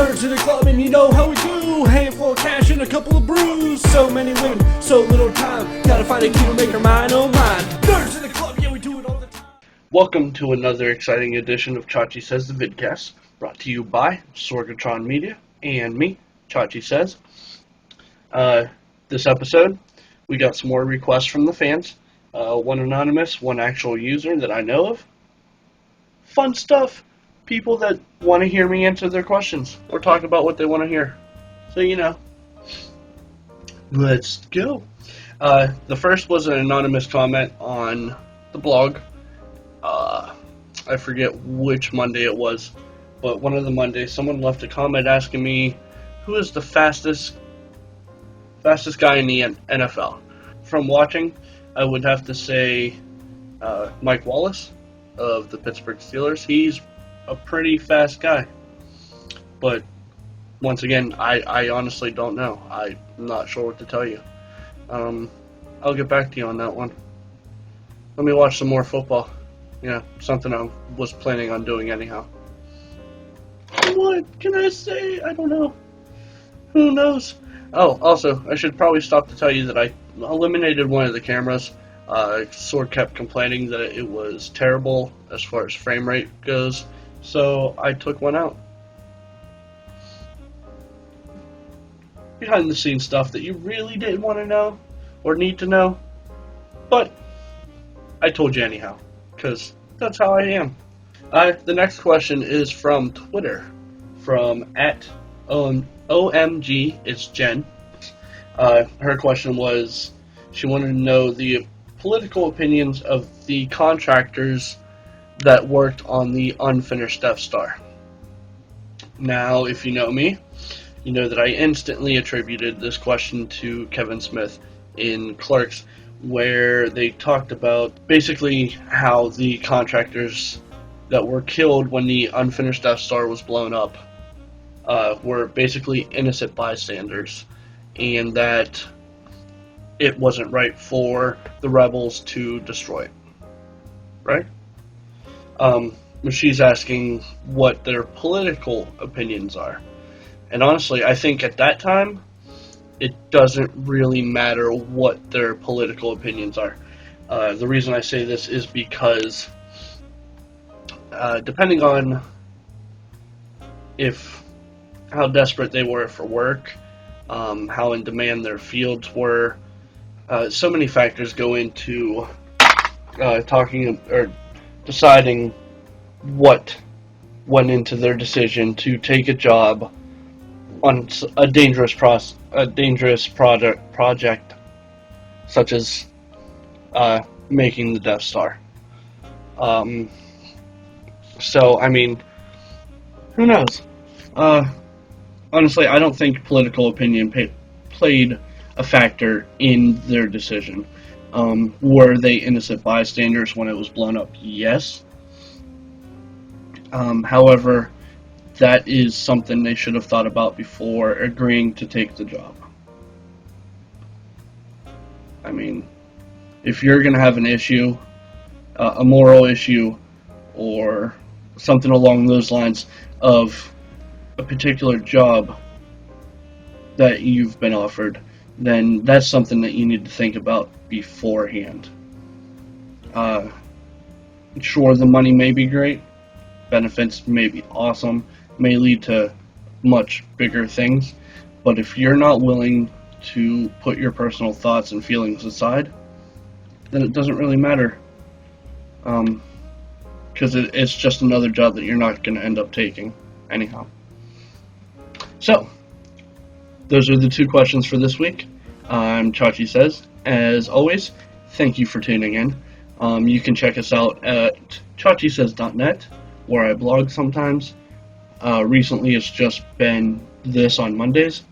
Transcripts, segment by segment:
Turn to the club and you know how we do. Handful of cash and a couple of brews. So many women, so little time. Gotta find a key to make her mine, oh mine. Nerds in the club, yeah we do it all the time. Welcome to another exciting edition of Chachi Says the Vidcast, brought to you by Sorgatron Media and me, Chachi Says. This episode, we got some more requests from the fans. One anonymous, one actual user that I know of. Fun stuff. People that want to hear me answer their questions or talk about what they want to hear. So, you know, let's go. The first was an anonymous comment on the blog. I forget which Monday it was, but one of the Mondays, someone left a comment asking me who is the fastest guy in the NFL. From watching, I would have to say Mike Wallace of the Pittsburgh Steelers. He's a pretty fast guy, but once again, I honestly don't know. I'm not sure what to tell you. I'll get back to you on that one. Let me watch some more football. Yeah, something I was planning on doing anyhow. What can I say? I don't know. Who knows? Oh, also, I should probably stop to tell you that I eliminated one of the cameras. Sword kept complaining that it was terrible as far as frame rate goes, so I took one out. Behind the scenes stuff that you really didn't want to know or need to know, but I told you anyhow, because that's how I am. The next question is from Twitter, from @OMG, it's Jen. Her question was, she wanted to know the political opinions of the contractors that worked on the unfinished Death Star. Now, if you know me, you know that I instantly attributed this question to Kevin Smith in Clerks, where they talked about basically how the contractors that were killed when the unfinished Death Star was blown up were basically innocent bystanders, and that it wasn't right for the rebels to destroy it. Right? She's asking what their political opinions are. And honestly, I think at that time, it doesn't really matter what their political opinions are. The reason I say this is because depending on how desperate they were for work, how in demand their fields were, so many factors go into talking or deciding what went into their decision to take a job on a dangerous project, such as making the Death Star. So, I mean, who knows? Honestly, I don't think political opinion played a factor in their decision. Were they innocent bystanders when it was blown up? Yes. However, that is something they should have thought about before agreeing to take the job. I mean, if you're going to have an issue, a moral issue, or something along those lines of a particular job that you've been offered, then that's something that you need to think about beforehand. Sure, the money may be great, benefits may be awesome, may lead to much bigger things, but if you're not willing to put your personal thoughts and feelings aside, then it doesn't really matter. Because it's just another job that you're not going to end up taking anyhow. So, those are the two questions for this week. I'm Chachi Says. As always, thank you for tuning in. You can check us out at chachisays.net, where I blog sometimes. Recently, it's just been this on Mondays.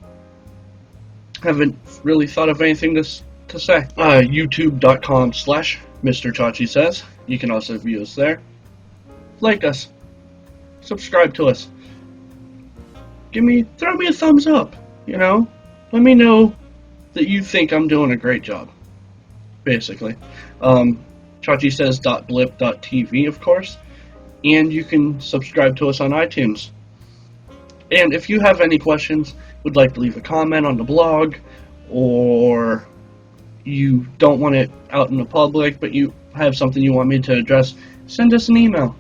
Haven't really thought of anything to say. YouTube.com/Mr. Chachi Says. You can also view us there. Like us. Subscribe to us. Throw me a thumbs up, you know? Let me know that you think I'm doing a great job, basically. chachisays.blip.tv, of course, and you can subscribe to us on iTunes. And if you have any questions, would like to leave a comment on the blog, or you don't want it out in the public, but you have something you want me to address, send us an email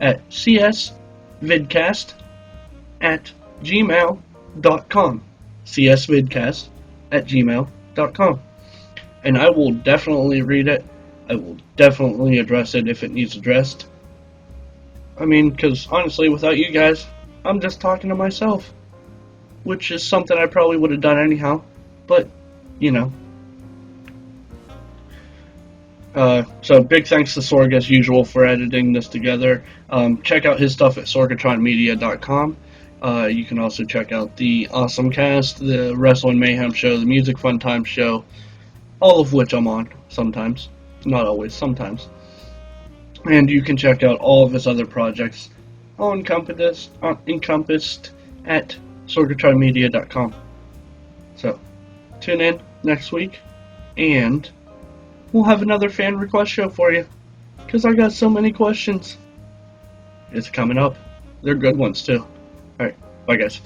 at csvidcast@gmail.com. csvidcast@gmail.com. And I will definitely read it. I will definitely address it if it needs addressed. I mean, because honestly, without you guys, I'm just talking to myself, which is something I probably would have done anyhow, but, you know. So big thanks to Sorg as usual for editing this together. Check out his stuff at sorgatronmedia.com. You can also check out the Awesome Cast, the Wrestling Mayhem Show, the Music Fun Time Show, all of which I'm on sometimes. Not always, sometimes. And you can check out all of his other projects all encompassed at sorgatronmedia.com. So, tune in next week, and we'll have another fan request show for you, because I got so many questions. It's coming up. They're good ones, too. Alright, bye guys.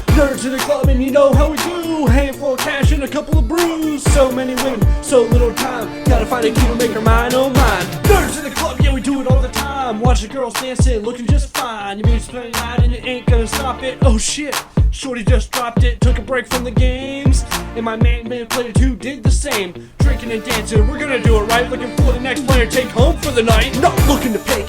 Nerds in the club and you know how we do. Handful of cash and a couple of brews. So many women, so little time. Gotta find a key to make her mine, oh mine. Nerds in the club, yeah we do it all the time. Watch the girls dancing, looking just fine. You mean spending the night and you ain't gonna stop it. Oh shit, shorty just dropped it. Took a break from the games, and my man player 2 did the same. Drinking and dancing, we're gonna do it right. Looking for the next player take home for the night. Not looking to pay